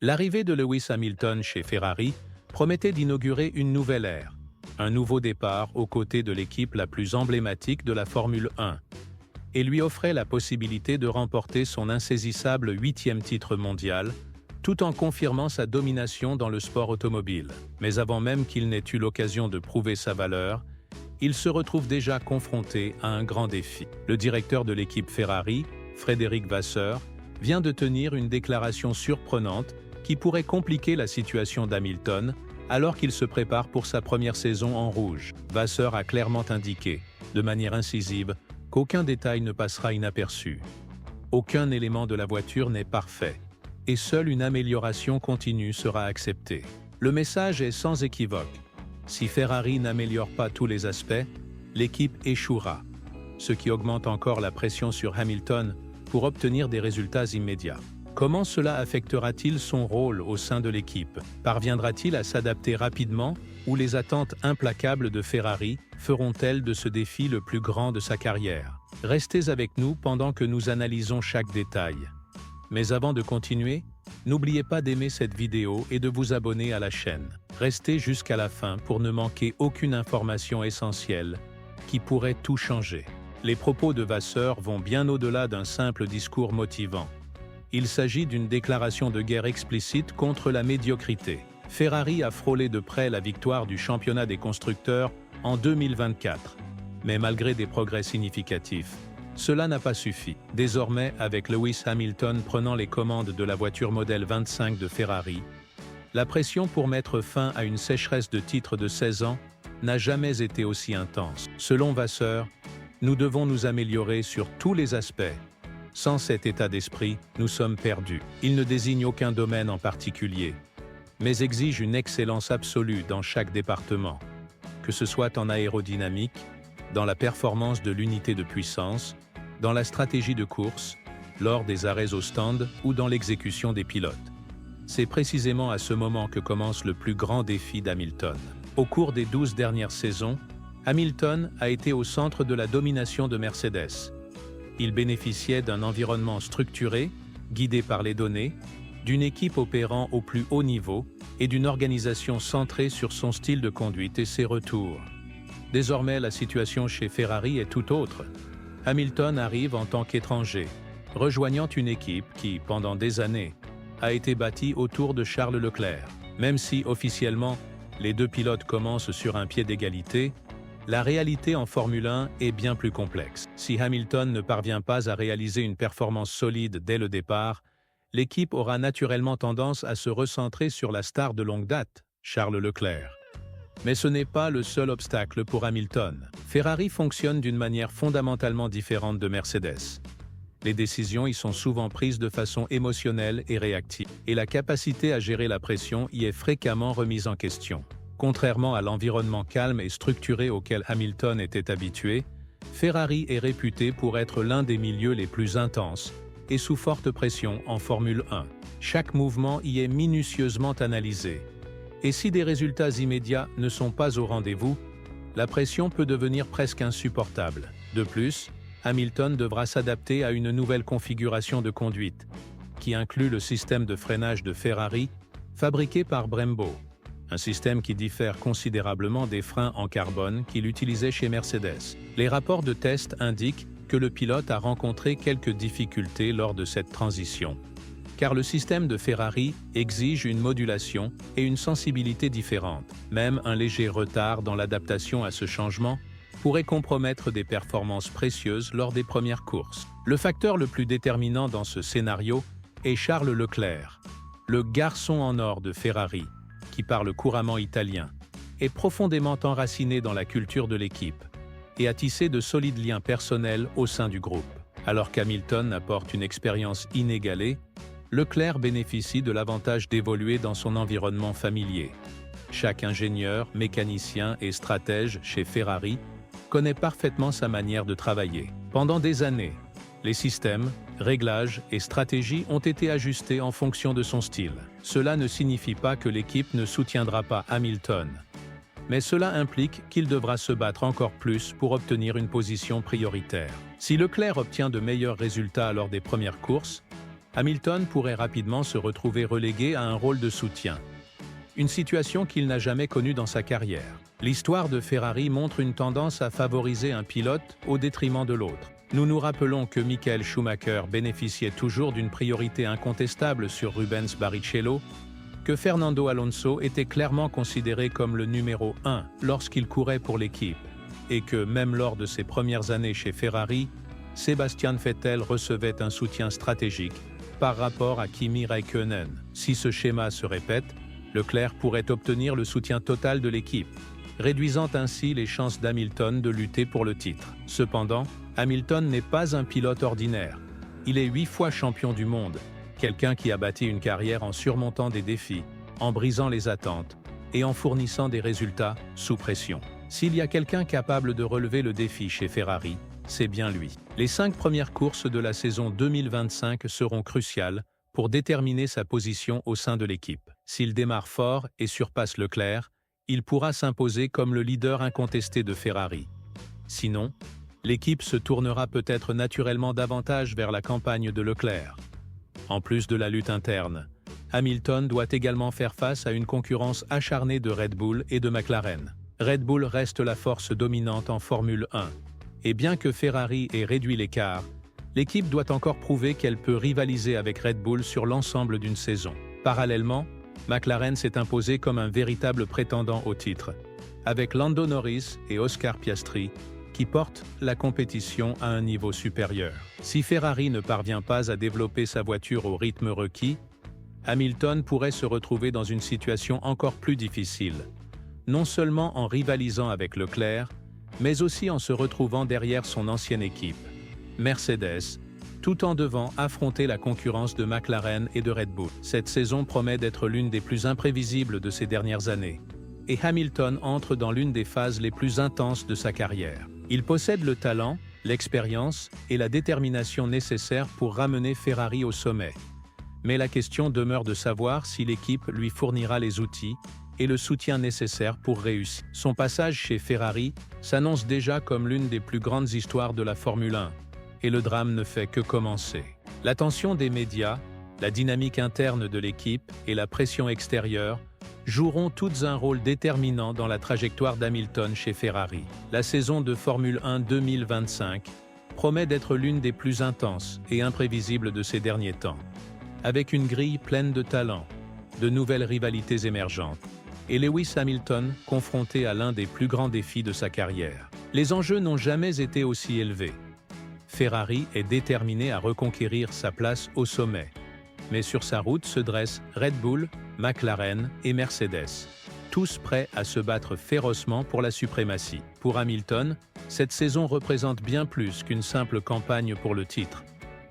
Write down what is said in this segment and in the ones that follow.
L'arrivée de Lewis Hamilton chez Ferrari promettait d'inaugurer une nouvelle ère, un nouveau départ aux côtés de l'équipe la plus emblématique de la Formule 1, et lui offrait la possibilité de remporter son insaisissable 8e titre mondial, tout en confirmant sa domination dans le sport automobile. Mais avant même qu'il n'ait eu l'occasion de prouver sa valeur, il se retrouve déjà confronté à un grand défi. Le directeur de l'équipe Ferrari, Frédéric Vasseur, vient de tenir une déclaration surprenante qui pourrait compliquer la situation d'Hamilton alors qu'il se prépare pour sa première saison en rouge. Vasseur a clairement indiqué, de manière incisive, qu'aucun détail ne passera inaperçu. Aucun élément de la voiture n'est parfait, et seule une amélioration continue sera acceptée. Le message est sans équivoque. Si Ferrari n'améliore pas tous les aspects, l'équipe échouera, ce qui augmente encore la pression sur Hamilton pour obtenir des résultats immédiats. Comment cela affectera-t-il son rôle au sein de l'équipe? Parviendra-t-il à s'adapter rapidement ou les attentes implacables de Ferrari feront-elles de ce défi le plus grand de sa carrière? Restez avec nous pendant que nous analysons chaque détail. Mais avant de continuer, n'oubliez pas d'aimer cette vidéo et de vous abonner à la chaîne. Restez jusqu'à la fin pour ne manquer aucune information essentielle qui pourrait tout changer. Les propos de Vasseur vont bien au-delà d'un simple discours motivant. Il s'agit d'une déclaration de guerre explicite contre la médiocrité. Ferrari a frôlé de près la victoire du championnat des constructeurs en 2024. Mais malgré des progrès significatifs, cela n'a pas suffi. Désormais, avec Lewis Hamilton prenant les commandes de la voiture modèle 25 de Ferrari, la pression pour mettre fin à une sécheresse de titres de 16 ans n'a jamais été aussi intense. Selon Vasseur, nous devons nous améliorer sur tous les aspects. Sans cet état d'esprit, nous sommes perdus. Il ne désigne aucun domaine en particulier, mais exige une excellence absolue dans chaque département, que ce soit en aérodynamique, dans la performance de l'unité de puissance, dans la stratégie de course, lors des arrêts au stand ou dans l'exécution des pilotes. C'est précisément à ce moment que commence le plus grand défi d'Hamilton. Au cours des 12 dernières saisons, Hamilton a été au centre de la domination de Mercedes. Il bénéficiait d'un environnement structuré, guidé par les données, d'une équipe opérant au plus haut niveau et d'une organisation centrée sur son style de conduite et ses retours. Désormais, la situation chez Ferrari est tout autre. Hamilton arrive en tant qu'étranger, rejoignant une équipe qui, pendant des années, a été bâtie autour de Charles Leclerc. Même si, officiellement, les deux pilotes commencent sur un pied d'égalité, la réalité en Formule 1 est bien plus complexe. Si Hamilton ne parvient pas à réaliser une performance solide dès le départ, l'équipe aura naturellement tendance à se recentrer sur la star de longue date, Charles Leclerc. Mais ce n'est pas le seul obstacle pour Hamilton. Ferrari fonctionne d'une manière fondamentalement différente de Mercedes. Les décisions y sont souvent prises de façon émotionnelle et réactive, et la capacité à gérer la pression y est fréquemment remise en question. Contrairement à l'environnement calme et structuré auquel Hamilton était habitué, Ferrari est réputé pour être l'un des milieux les plus intenses et sous forte pression en Formule 1. Chaque mouvement y est minutieusement analysé. Et si des résultats immédiats ne sont pas au rendez-vous, la pression peut devenir presque insupportable. De plus, Hamilton devra s'adapter à une nouvelle configuration de conduite, qui inclut le système de freinage de Ferrari, fabriqué par Brembo. Un système qui diffère considérablement des freins en carbone qu'il utilisait chez Mercedes. Les rapports de test indiquent que le pilote a rencontré quelques difficultés lors de cette transition, car le système de Ferrari exige une modulation et une sensibilité différentes. Même un léger retard dans l'adaptation à ce changement pourrait compromettre des performances précieuses lors des premières courses. Le facteur le plus déterminant dans ce scénario est Charles Leclerc, le garçon en or de Ferrari, qui parle couramment italien, est profondément enraciné dans la culture de l'équipe et a tissé de solides liens personnels au sein du groupe. Alors qu'Hamilton apporte une expérience inégalée, Leclerc bénéficie de l'avantage d'évoluer dans son environnement familier. Chaque ingénieur, mécanicien et stratège chez Ferrari connaît parfaitement sa manière de travailler. Pendant des années, les systèmes, réglages et stratégies ont été ajustés en fonction de son style. Cela ne signifie pas que l'équipe ne soutiendra pas Hamilton, mais cela implique qu'il devra se battre encore plus pour obtenir une position prioritaire. Si Leclerc obtient de meilleurs résultats lors des premières courses, Hamilton pourrait rapidement se retrouver relégué à un rôle de soutien. Une situation qu'il n'a jamais connue dans sa carrière. L'histoire de Ferrari montre une tendance à favoriser un pilote au détriment de l'autre. Nous nous rappelons que Michael Schumacher bénéficiait toujours d'une priorité incontestable sur Rubens Barrichello, que Fernando Alonso était clairement considéré comme le numéro 1 lorsqu'il courait pour l'équipe, et que même lors de ses premières années chez Ferrari, Sebastian Vettel recevait un soutien stratégique par rapport à Kimi Räikkönen. Si ce schéma se répète, Leclerc pourrait obtenir le soutien total de l'équipe, réduisant ainsi les chances d'Hamilton de lutter pour le titre. Cependant, Hamilton n'est pas un pilote ordinaire. Il est 8 fois champion du monde, quelqu'un qui a bâti une carrière en surmontant des défis, en brisant les attentes et en fournissant des résultats sous pression. S'il y a quelqu'un capable de relever le défi chez Ferrari, c'est bien lui. Les 5 premières courses de la saison 2025 seront cruciales pour déterminer sa position au sein de l'équipe. S'il démarre fort et surpasse Leclerc, il pourra s'imposer comme le leader incontesté de Ferrari. Sinon, l'équipe se tournera peut-être naturellement davantage vers la campagne de Leclerc. En plus de la lutte interne, Hamilton doit également faire face à une concurrence acharnée de Red Bull et de McLaren. Red Bull reste la force dominante en Formule 1, et bien que Ferrari ait réduit l'écart, l'équipe doit encore prouver qu'elle peut rivaliser avec Red Bull sur l'ensemble d'une saison. Parallèlement, McLaren s'est imposé comme un véritable prétendant au titre, avec Lando Norris et Oscar Piastri, qui portent la compétition à un niveau supérieur. Si Ferrari ne parvient pas à développer sa voiture au rythme requis, Hamilton pourrait se retrouver dans une situation encore plus difficile, non seulement en rivalisant avec Leclerc, mais aussi en se retrouvant derrière son ancienne équipe, Mercedes, tout en devant affronter la concurrence de McLaren et de Red Bull. Cette saison promet d'être l'une des plus imprévisibles de ces dernières années, et Hamilton entre dans l'une des phases les plus intenses de sa carrière. Il possède le talent, l'expérience et la détermination nécessaires pour ramener Ferrari au sommet. Mais la question demeure de savoir si l'équipe lui fournira les outils et le soutien nécessaire pour réussir. Son passage chez Ferrari s'annonce déjà comme l'une des plus grandes histoires de la Formule 1, et le drame ne fait que commencer. L'attention des médias, la dynamique interne de l'équipe et la pression extérieure joueront toutes un rôle déterminant dans la trajectoire d'Hamilton chez Ferrari. La saison de Formule 1 2025 promet d'être l'une des plus intenses et imprévisibles de ces derniers temps, avec une grille pleine de talents, de nouvelles rivalités émergentes, et Lewis Hamilton confronté à l'un des plus grands défis de sa carrière. Les enjeux n'ont jamais été aussi élevés. Ferrari est déterminé à reconquérir sa place au sommet, mais sur sa route se dressent Red Bull, McLaren et Mercedes, tous prêts à se battre férocement pour la suprématie. Pour Hamilton, cette saison représente bien plus qu'une simple campagne pour le titre.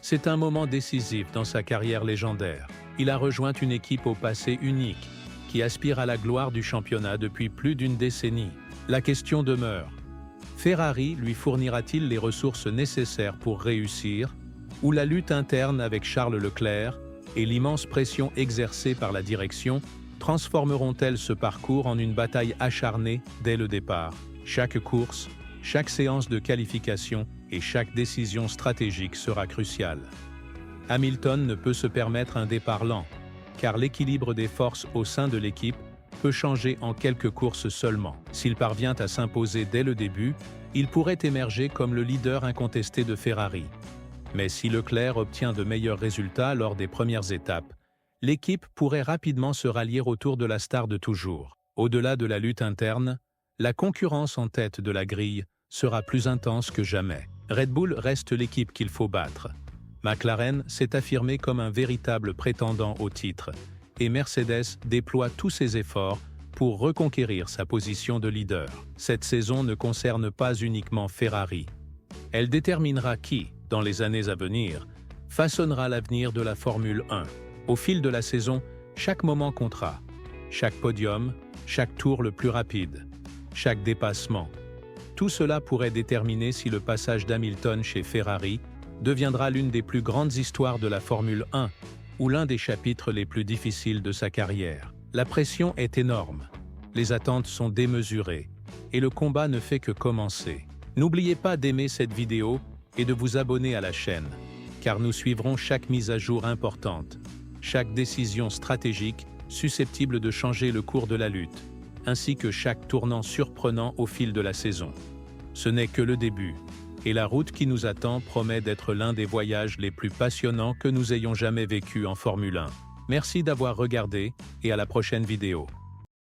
C'est un moment décisif dans sa carrière légendaire. Il a rejoint une équipe au passé unique, qui aspire à la gloire du championnat depuis plus d'une décennie. La question demeure: Ferrari lui fournira-t-il les ressources nécessaires pour réussir, ou la lutte interne avec Charles Leclerc et l'immense pression exercée par la direction transformeront-elles ce parcours en une bataille acharnée dès le départ? Chaque course, chaque séance de qualification et chaque décision stratégique sera cruciale. Hamilton ne peut se permettre un départ lent, car l'équilibre des forces au sein de l'équipe peut changer en quelques courses seulement. S'il parvient à s'imposer dès le début, il pourrait émerger comme le leader incontesté de Ferrari. Mais si Leclerc obtient de meilleurs résultats lors des premières étapes, l'équipe pourrait rapidement se rallier autour de la star de toujours. Au-delà de la lutte interne, la concurrence en tête de la grille sera plus intense que jamais. Red Bull reste l'équipe qu'il faut battre. McLaren s'est affirmé comme un véritable prétendant au titre, et Mercedes déploie tous ses efforts pour reconquérir sa position de leader. Cette saison ne concerne pas uniquement Ferrari. Elle déterminera qui, dans les années à venir, façonnera l'avenir de la Formule 1. Au fil de la saison, chaque moment comptera. Chaque podium, chaque tour le plus rapide, chaque dépassement. Tout cela pourrait déterminer si le passage d'Hamilton chez Ferrari deviendra l'une des plus grandes histoires de la Formule 1 ou l'un des chapitres les plus difficiles de sa carrière. La pression est énorme, les attentes sont démesurées et le combat ne fait que commencer. N'oubliez pas d'aimer cette vidéo et de vous abonner à la chaîne, car nous suivrons chaque mise à jour importante, chaque décision stratégique susceptible de changer le cours de la lutte, ainsi que chaque tournant surprenant au fil de la saison. Ce n'est que le début, et la route qui nous attend promet d'être l'un des voyages les plus passionnants que nous ayons jamais vécus en Formule 1. Merci d'avoir regardé, et à la prochaine vidéo.